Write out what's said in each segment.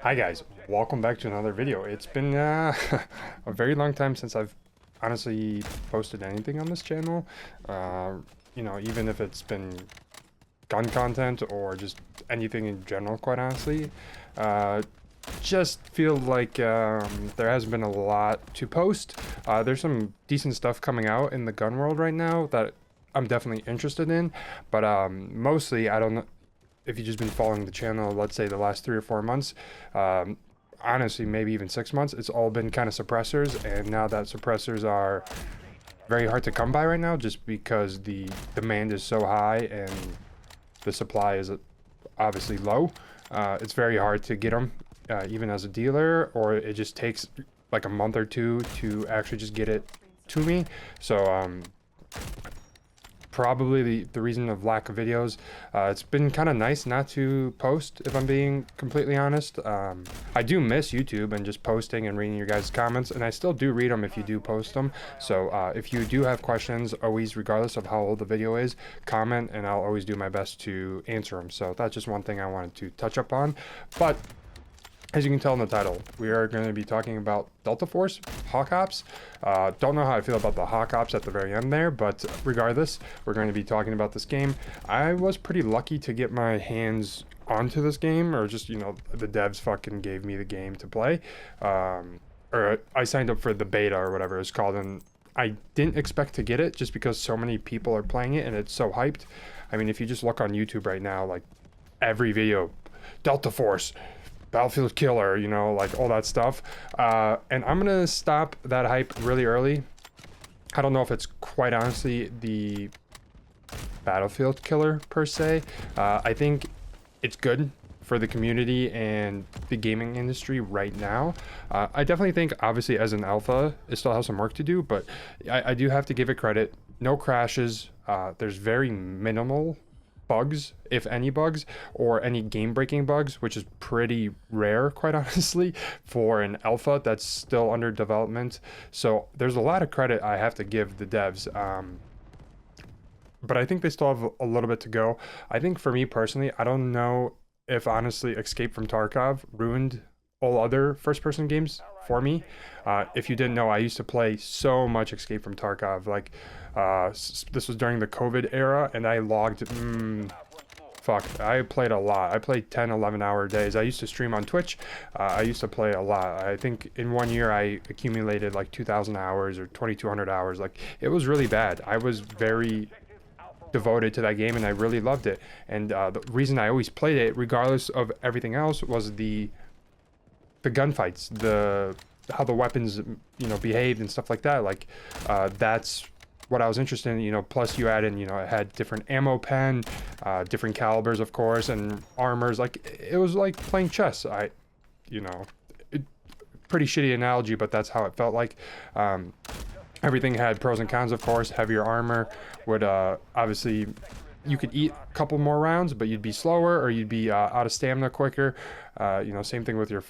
Hi guys, welcome back to another video. It's been a very long time since I've honestly posted anything on this channel. Uh, even if it's been gun content or just anything in general, quite honestly. Uh, just feel like there hasn't been a lot to post. There's some decent stuff coming out in the gun world right now that I'm definitely interested in, but mostly I don't know if you've just been following the channel, let's say the last 3 or 4 months, honestly, maybe even 6 months, it's all been kind of suppressors. And now that suppressors are very hard to come by right now, just because the demand is so high and the supply is obviously low, it's very hard to get them, even as a dealer, or it just takes like a month or two to actually just get it to me. So, probably the reason of lack of videos. It's been kind of nice not to post, if I'm being completely honest. I do miss YouTube and just posting and reading your guys' comments, and I still do read them if you do post them. So if you do have questions, always, regardless of how old the video is, comment, and I'll always do my best to answer them. So that's just one thing I wanted to touch up on. But as you can tell in the title, we are going to be talking about Delta Force, Hawk Ops. Don't know how I feel about the Hawk Ops at the very end there, but regardless, we're going to be talking about this game. I was pretty lucky to get my hands onto this game, or just, the devs fucking gave me the game to play. Or I signed up for the beta or whatever it's called, and I didn't expect to get it just because so many people are playing it and it's so hyped. I mean, if you just look on YouTube right now, like every video, Delta Force, Battlefield Killer, like all that stuff. And I'm gonna stop that hype really early. I don't know if it's quite honestly the Battlefield Killer per se. I think it's good for the community and the gaming industry right now. I definitely think, obviously, as an alpha, it still has some work to do, but I do have to give it credit. No crashes. There's very minimal bugs, if any bugs, or any game-breaking bugs, which is pretty rare, quite honestly, for an alpha that's still under development. So there's a lot of credit I have to give the devs, but I think they still have a little bit to go. I think for me personally, I don't know if honestly Escape from Tarkov ruined all other first-person games for me. If you didn't know, I used to play so much Escape from Tarkov. Like, this was during the COVID era, and I logged, I played a lot. I played 10, 11-hour days. I used to stream on Twitch. I used to play a lot. I think in 1 year, I accumulated like 2,000 hours or 2,200 hours. Like, it was really bad. I was very devoted to that game, and I really loved it. And the reason I always played it, regardless of everything else, was the gunfights, how the weapons, behaved and stuff like that. Like, that's what I was interested in. Plus you add in, it had different ammo pen, different calibers, of course, and armors. Like, it was like playing chess. Pretty shitty analogy, but that's how it felt like. Everything had pros and cons, of course. Heavier armor would, obviously, you could eat a couple more rounds, but you'd be slower, or you'd be out of stamina quicker. Same thing with your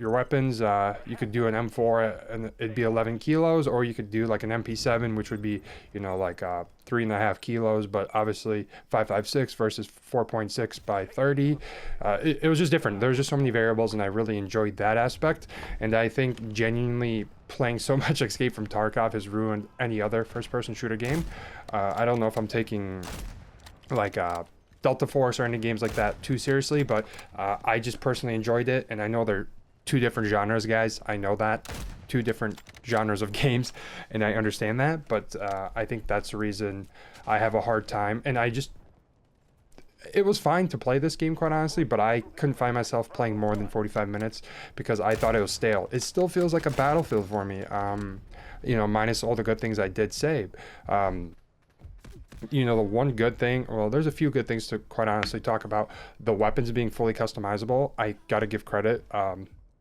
weapons. You could do an M4 and it'd be 11 kilos, or you could do like an MP7, which would be, like 3.5 kilos, but obviously 5.56 versus 4.6 by 30. It was just different. There was just so many variables, and I really enjoyed that aspect. And I think genuinely playing so much Escape from Tarkov has ruined any other first-person shooter game. I don't know if I'm taking like Delta Force or any games like that too seriously, but I just personally enjoyed it. And I know they're two different genres, guys. I know that. Two different genres of games, and I understand that, but I think that's the reason I have a hard time. And it was fine to play this game, quite honestly, but I couldn't find myself playing more than 45 minutes because I thought it was stale. It still feels like a Battlefield for me, minus all the good things I did say. The one good thing, well, there's a few good things to quite honestly talk about. The weapons being fully customizable, I gotta give credit.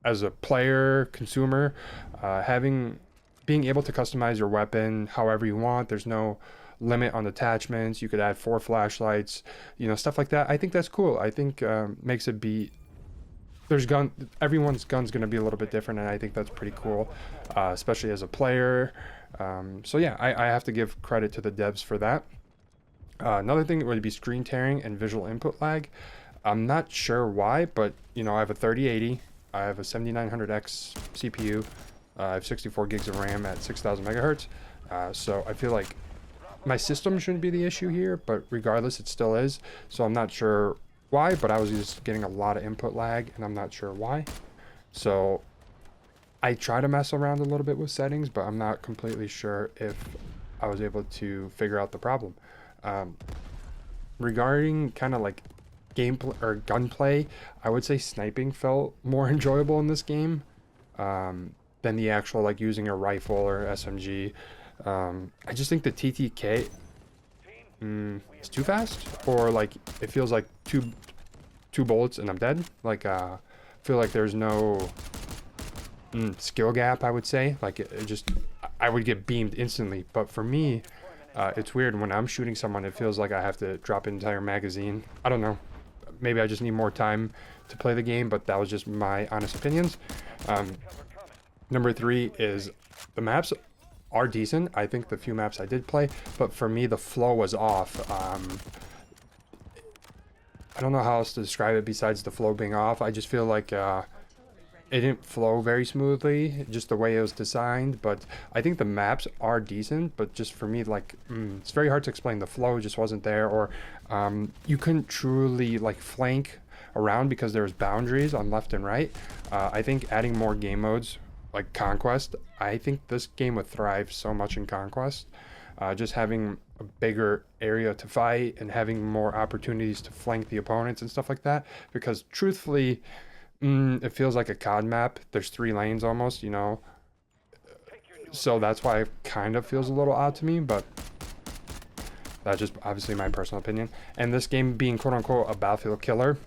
As a player, consumer, being able to customize your weapon however you want. There's no limit on attachments. You could add 4 flashlights, stuff like that. I think that's cool. I think makes it be. Everyone's gun's gonna be a little bit different, and I think that's pretty cool, especially as a player. So yeah, I have to give credit to the devs for that. Another thing would be screen tearing and visual input lag. I'm not sure why, but I have a 3080 I have a 7900X CPU. I have 64 gigs of RAM at 6000 megahertz. So I feel like my system shouldn't be the issue here, but regardless, it still is. So I'm not sure why, but I was just getting a lot of input lag, and I'm not sure why. So I try to mess around a little bit with settings, but I'm not completely sure if I was able to figure out the problem. Regarding kind of like gameplay or gunplay, I would say sniping felt more enjoyable in this game than the actual like using a rifle or SMG. I just think the TTK is too fast, or like it feels like two bullets and I'm dead. Like I feel like there's no skill gap, I would say. Like it just, I would get beamed instantly. But for me, it's weird when I'm shooting someone, it feels like I have to drop an entire magazine. I don't know, maybe I just need more time to play the game, but that was just my honest opinions. Number 3 is the maps are decent. I think the few maps I did play, but for me the flow was off. I don't know how else to describe it besides the flow being off. I just feel like it didn't flow very smoothly, just the way it was designed. But I think the maps are decent, but just for me, like it's very hard to explain. The flow just wasn't there, or you couldn't truly like flank around because there was boundaries on left and right. I think adding more game modes like Conquest, I think this game would thrive so much in Conquest. Just having a bigger area to fight and having more opportunities to flank the opponents and stuff like that. Because truthfully, it feels like a COD map. There's 3 lanes almost, you know. So that's why it kind of feels a little odd to me, but that's just obviously my personal opinion. And this game being quote unquote a battlefield killer,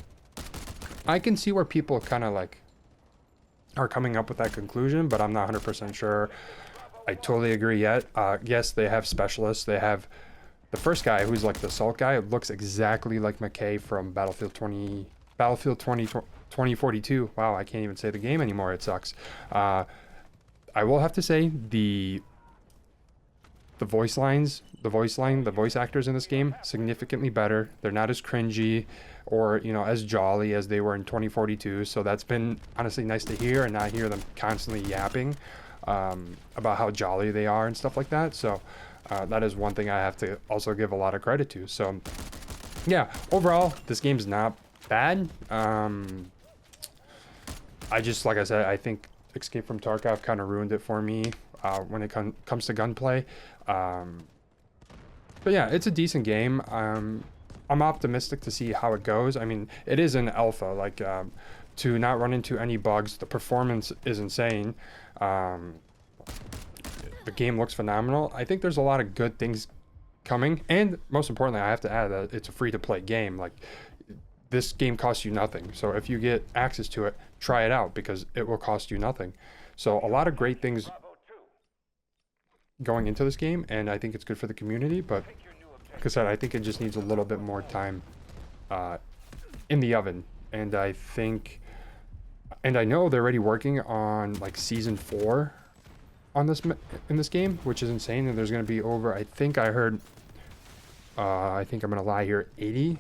I can see where people kind of like are coming up with that conclusion, but I'm not 100% sure I totally agree yet. Yes, they have specialists. They have the first guy who's like the Salt guy. It looks exactly like McKay from Battlefield 2042. Wow, I can't even say the game anymore. It sucks. I will have to say the voice actors in this game significantly better. They're not as cringy or, you know, as jolly as they were in 2042. So that's been honestly nice to hear and not hear them constantly yapping about how jolly they are and stuff like that. So that is one thing I have to also give a lot of credit to. So yeah, overall, this game's not bad. I just, like I said, I think Escape from Tarkov kind of ruined it for me when it comes to gunplay. But yeah, it's a decent game. I'm optimistic to see how it goes. I mean, it is an alpha, like to not run into any bugs. The performance is insane. The game looks phenomenal. I think there's a lot of good things coming, and most importantly, I have to add that it's a free-to-play game. Like, this game costs you nothing. So if you get access to it, try it out because it will cost you nothing. So a lot of great things going into this game, and I think it's good for the community. But like I said, I think it just needs a little bit more time in the oven. And I think, and I know they're already working on like season 4 on this in this game, which is insane. And there's going to be over, I think I heard, I think I'm going to lie here, 80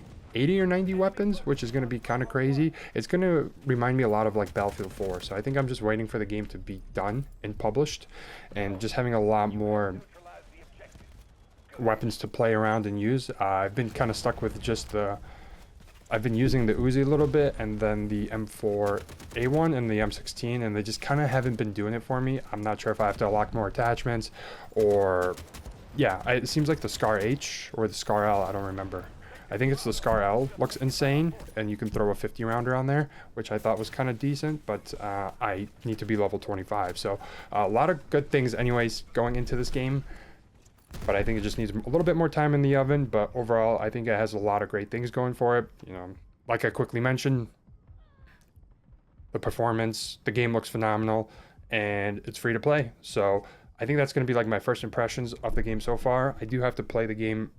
or 90 weapons, which is going to be kind of crazy. It's going to remind me a lot of like Battlefield 4. So I think I'm just waiting for the game to be done and published, and just having a lot more weapons to play around and use. I've been kind of stuck with just I've been using the Uzi a little bit, and then the M4A1 and the M16, and they just kind of haven't been doing it for me. I'm not sure if I have to unlock more attachments, or yeah, it seems like the Scar H or the Scar L, I don't remember. I think it's the Scar L, looks insane, and you can throw a 50 rounder on there, which I thought was kind of decent, but I need to be level 25. So a lot of good things anyways going into this game, but I think it just needs a little bit more time in the oven. But overall, I think it has a lot of great things going for it. You know, like I quickly mentioned, the performance, the game looks phenomenal, and it's free to play. So I think that's going to be like my first impressions of the game so far. I do have to play the game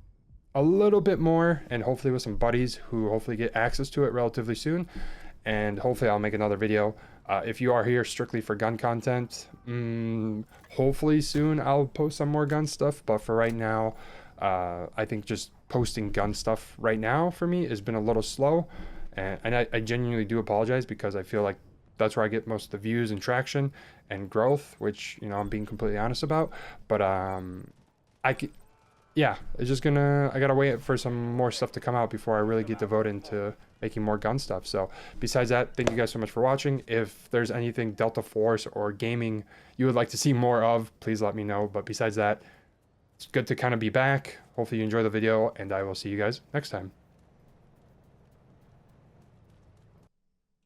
a little bit more, and hopefully with some buddies who hopefully get access to it relatively soon, and hopefully I'll make another video. If you are here strictly for gun content, hopefully soon I'll post some more gun stuff, but for right now, I think just posting gun stuff right now for me has been a little slow, and I genuinely do apologize, because I feel like that's where I get most of the views and traction and growth, which, you know, I'm being completely honest about. But yeah, it's just I gotta wait for some more stuff to come out before I really get devoted into making more gun stuff. So besides that, thank you guys so much for watching. If there's anything Delta Force or gaming you would like to see more of, please let me know. But besides that, it's good to kind of be back. Hopefully you enjoy the video, and I will see you guys next time.